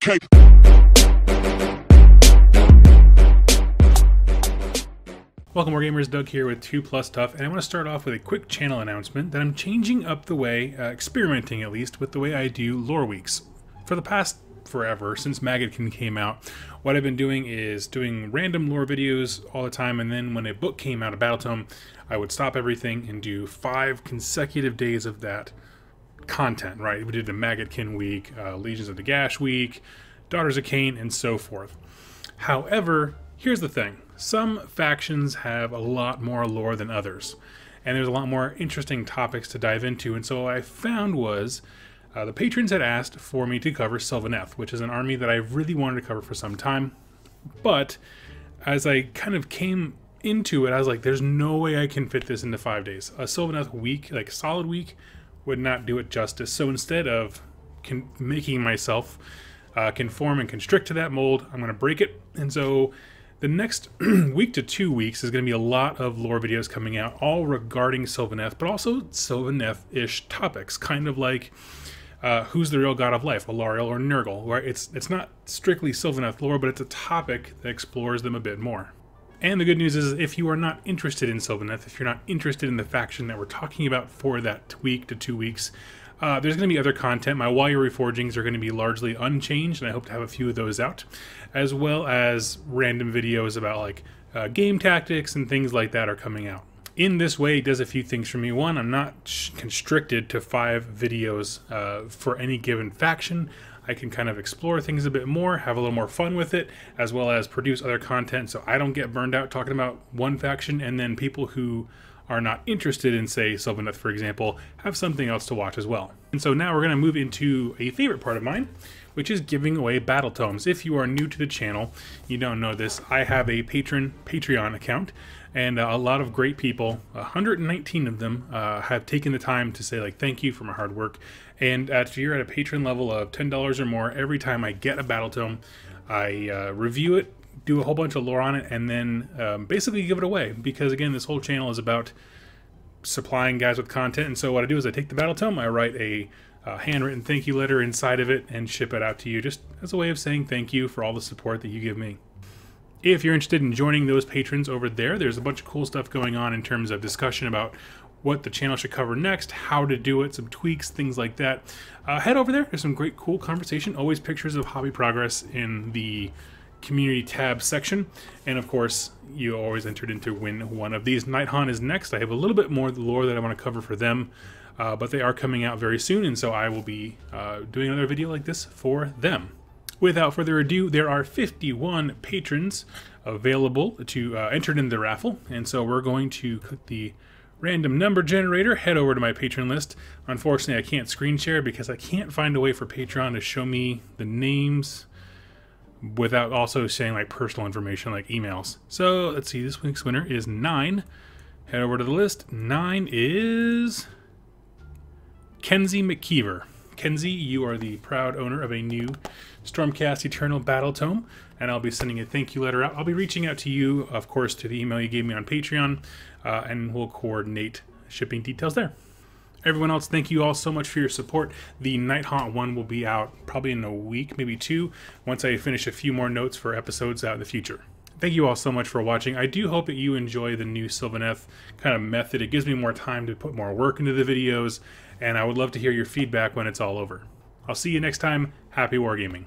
Okay. Welcome Wargamers, Doug here with 2 Plus Stuff, and I want to start off with a quick channel announcement that I'm changing up the way, experimenting at least, with the way I do lore weeks. For the past forever, since MacLeod came out, what I've been doing is doing random lore videos all the time, and then when a book came out, a Battletome, I would stop everything and do 5 consecutive days of that content, right? We did the MacLeod week, Legions of the Gash week, Daughters of Cain, and so forth. However, here's the thing. Some factions have a lot more lore than others, and there's a lot more interesting topics to dive into, and so what I found was the patrons had asked for me to cover Sylvaneth, which is an army that I really wanted to cover for some time, but as I kind of came into it, I was like, there's no way I can fit this into 5 days. A Sylvaneth week, like a solid week, would not do it justice, so instead of making myself conform and constrict to that mold, I'm going to break it, and so the next week to 2 weeks is going to be a lot of lore videos coming out, all regarding Sylvaneth, but also Sylvaneth-ish topics, kind of like who's the real god of life, Alariel or Nurgle, where it's not strictly Sylvaneth lore, but it's a topic that explores them a bit more. And the good news is, if you are not interested in Sylvaneth, if you're not interested in the faction that we're talking about for that week to 2 weeks, there's going to be other content. My While You're Reforgings are going to be largely unchanged, and I hope to have a few of those out, as well as random videos about like game tactics and things like that are coming out. In this way, it does a few things for me. One, I'm not constricted to 5 videos for any given faction. I can kind of explore things a bit more, have a little more fun with it, as well as produce other content so I don't get burned out talking about one faction, and then people who are not interested in, say, Sylvaneth, for example, have something else to watch as well. And so now we're going to move into a favorite part of mine, which is giving away Battletomes. If you are new to the channel, you don't know this, I have a Patreon account, and a lot of great people, 119 of them, have taken the time to say, like, thank you for my hard work. And if you're at a patron level of $10 or more, every time I get a Battletome, I review it, do a whole bunch of lore on it, and then basically give it away, because again, this whole channel is about supplying guys with content. And so what I do is I take the Battletome, I write a handwritten thank you letter inside of it and ship it out to you, just as a way of saying thank you for all the support that you give me. If you're interested in joining those patrons over there, there's a bunch of cool stuff going on in terms of discussion about what the channel should cover next, how to do it, some tweaks, things like that. Head over there. There's some great cool conversation, always pictures of hobby progress in the community tab section, and of course you always entered in to win one of these. Nighthaunt is next. I have a little bit more lore that I want to cover for them, but they are coming out very soon, and so I will be doing another video like this for them. Without further ado, there are 51 patrons available to enter in the raffle, and so we're going to click the random number generator, head over to my patron list. Unfortunately, I can't screen share because I can't find a way for Patreon to show me the names without also saying like personal information like emails. So let's see, this week's winner is 9. Head over to the list. 9 is Kenzie McKeever. Kenzie, you are the proud owner of a new Stormcast Eternal Battletome, and I'll be sending a thank you letter out. I'll be reaching out to you, of course, to the email you gave me on Patreon, and we'll coordinate shipping details there. Everyone else, thank you all so much for your support. The Nighthaunt one will be out probably in a week, maybe 2, once I finish a few more notes for episodes out in the future. Thank you all so much for watching. I do hope that you enjoy the new Sylvaneth kind of method. It gives me more time to put more work into the videos, and I would love to hear your feedback when it's all over. I'll see you next time. Happy wargaming.